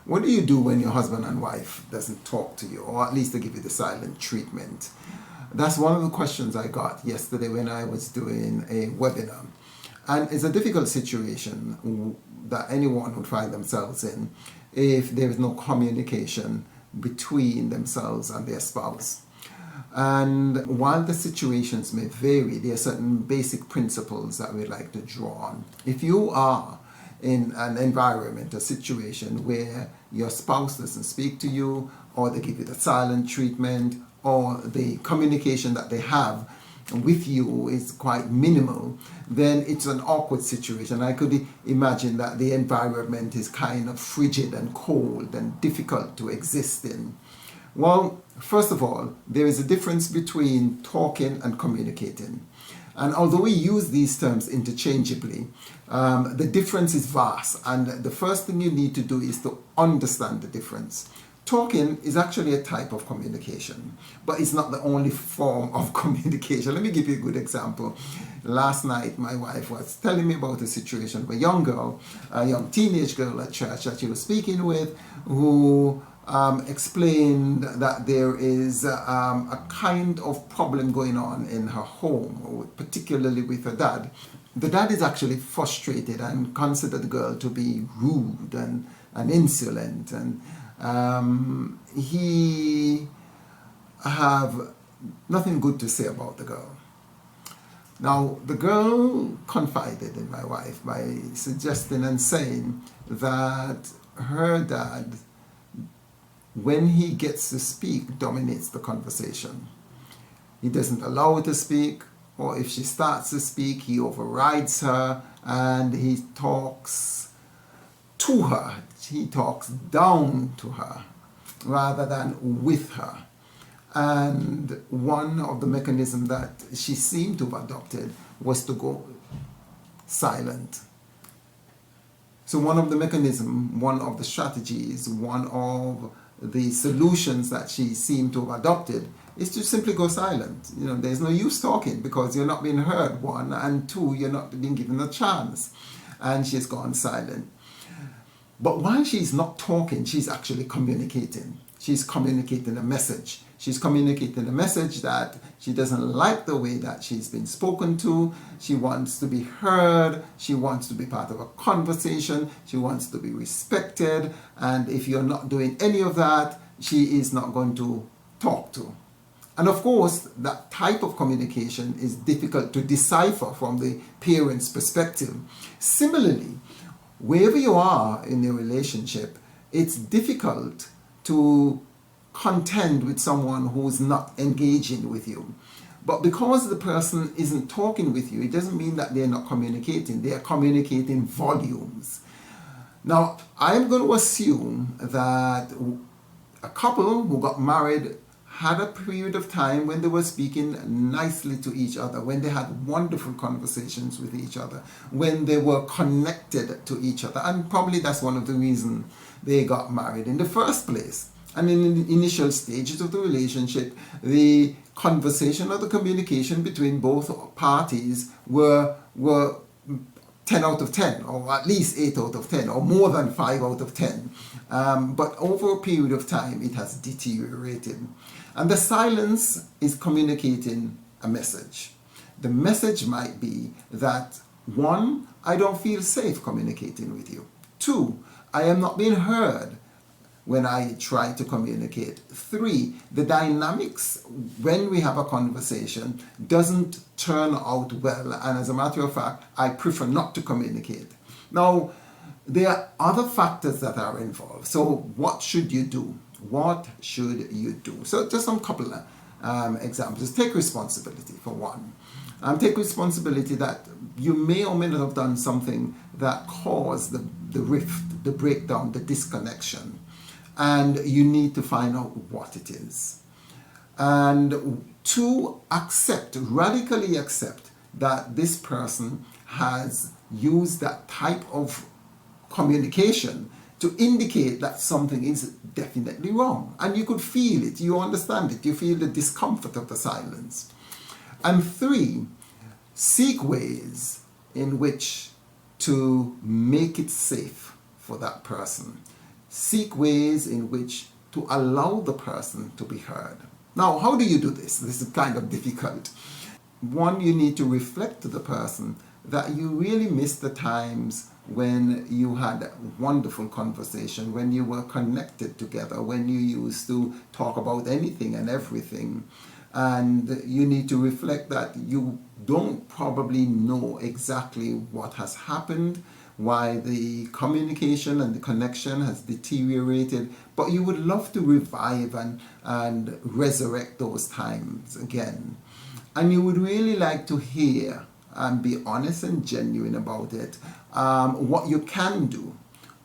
What do you do when your husband and wife doesn't talk to you, or at least they give you the silent treatment? That's one of the questions I got yesterday when I was doing a webinar. And it's a difficult situation that anyone would find themselves in if there is no communication between themselves and their spouse. And while the situations may vary, there are certain basic principles that we'd like to draw on. If you are in an environment, a situation where your spouse doesn't speak to you, or they give you the silent treatment, or the communication that they have with you is quite minimal, then it's an awkward situation. I could imagine that the environment is kind of frigid and cold and difficult to exist in. Well, first of all, there is a difference between talking and communicating. And although we use these terms interchangeably, the difference is vast. And the first thing you need to do is to understand the difference. Talking is actually a type of communication, but it's not the only form of communication. Let me give you a good example. Last night, my wife was telling me about a situation of a young girl, a young teenage girl at church that she was speaking with, who explained that there is a kind of problem going on in her home, particularly with her dad. The dad is actually frustrated and considered the girl to be rude and insolent, and he have nothing good to say about the girl. Now, the girl confided in my wife by suggesting and saying that her dad, when he gets to speak, dominates the conversation. He doesn't allow her to speak, or if she starts to speak, he overrides her and he talks to her. He talks down to her rather than with her. And one of the mechanisms that she seemed to have adopted was to go silent. So one of the mechanisms, one of the strategies, one of the solutions that she seemed to have adopted is to simply go silent. You know, there's no use talking because you're not being heard, one, and two, you're not being given a chance. And she's gone silent. But while she's not talking, she's actually communicating. She's communicating a message. She's communicating a message that she doesn't like the way that she's been spoken to. She wants to be heard. She wants to be part of a conversation. She wants to be respected. And if you're not doing any of that, she is not going to talk to. And of course, that type of communication is difficult to decipher from the parent's perspective. Similarly, wherever you are in a relationship, it's difficult to contend with someone who's not engaging with you. But because the person isn't talking with you, it doesn't mean that they're not communicating. They are communicating volumes. Now, I'm going to assume that a couple who got married had a period of time when they were speaking nicely to each other, when they had wonderful conversations with each other, when they were connected to each other. And probably that's one of the reasons they got married in the first place. And in the initial stages of the relationship, the conversation or the communication between both parties were 10 out of 10, or at least 8 out of 10, or more than 5 out of 10. But over a period of time, it has deteriorated. And the silence is communicating a message. The message might be that, 1, I don't feel safe communicating with you. 2, I am not being heard when I try to communicate. 3, the dynamics when we have a conversation doesn't turn out well, and as a matter of fact, I prefer not to communicate. Now, there are other factors that are involved. So what should you do? What should you do? So just some couple of examples. Take responsibility for one. Take responsibility that you may or may not have done something that caused the rift, the breakdown, the disconnection. And you need to find out what it is. And to accept, radically accept that this person has used that type of communication to indicate that something is definitely wrong. And you could feel it, you understand it, you feel the discomfort of the silence. And 3, seek ways in which to make it safe for that person. seek ways in which to allow the person to be heard. Now, how do you do this? This is kind of difficult. One, you need to reflect to the person that you really miss the times when you had wonderful conversation, when you were connected together, when you used to talk about anything and everything. And you need to reflect that you don't probably know exactly what has happened, why the communication and the connection has deteriorated, but you would love to revive and resurrect those times again. And you would really like to hear and be honest and genuine about it, what you can do,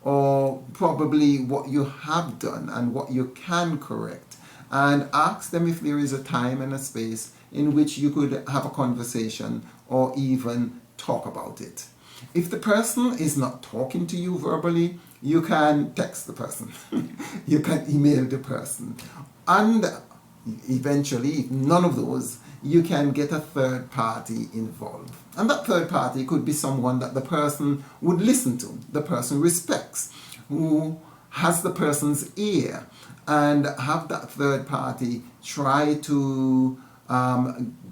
or probably what you have done and what you can correct, and ask them if there is a time and a space in which you could have a conversation or even talk about it. If the person is not talking to you verbally, you can text the person, you can email the person, and eventually, if none of those, you can get a third party involved. And that third party could be someone that the person would listen to, the person respects, who has the person's ear, and have that third party try to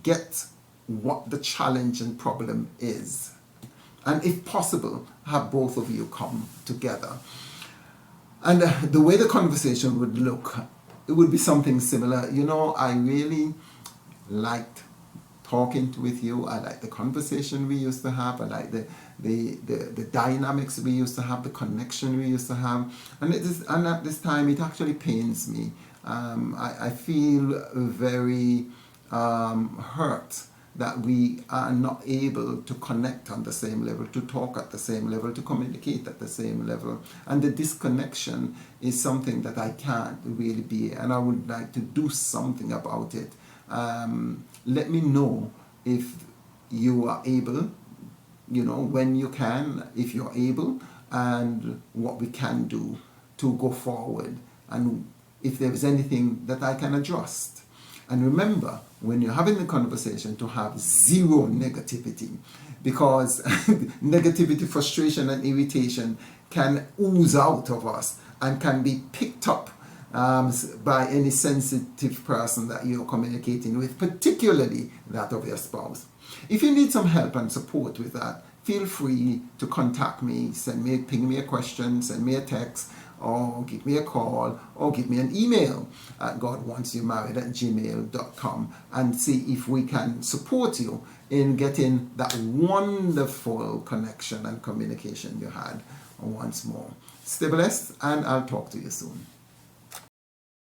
get what the challenge and problem is. And if possible, have both of you come together. And the way the conversation would look, it would be something similar. You know, I really liked talking with you. I like the conversation we used to have. I like the dynamics we used to have, the connection we used to have. And at this time, it actually pains me. I feel very hurt that we are not able to connect on the same level, to talk at the same level, to communicate at the same level. And the disconnection is something that I can't really be, and I would like to do something about it. Let me know if you are able, you know, when you can, if you're able, and what we can do to go forward, and if there is anything that I can adjust. And remember, when you're having the conversation, to have zero negativity, because negativity, frustration, and irritation can ooze out of us and can be picked up by any sensitive person that you're communicating with, particularly that of your spouse. If you need some help and support with that, feel free to contact me, ping me a question, send me a text, or give me a call, or give me an email at godwantsyoumarried@gmail.com, and see if we can support you in getting that wonderful connection and communication you had once more. Stay blessed, and I'll talk to you soon.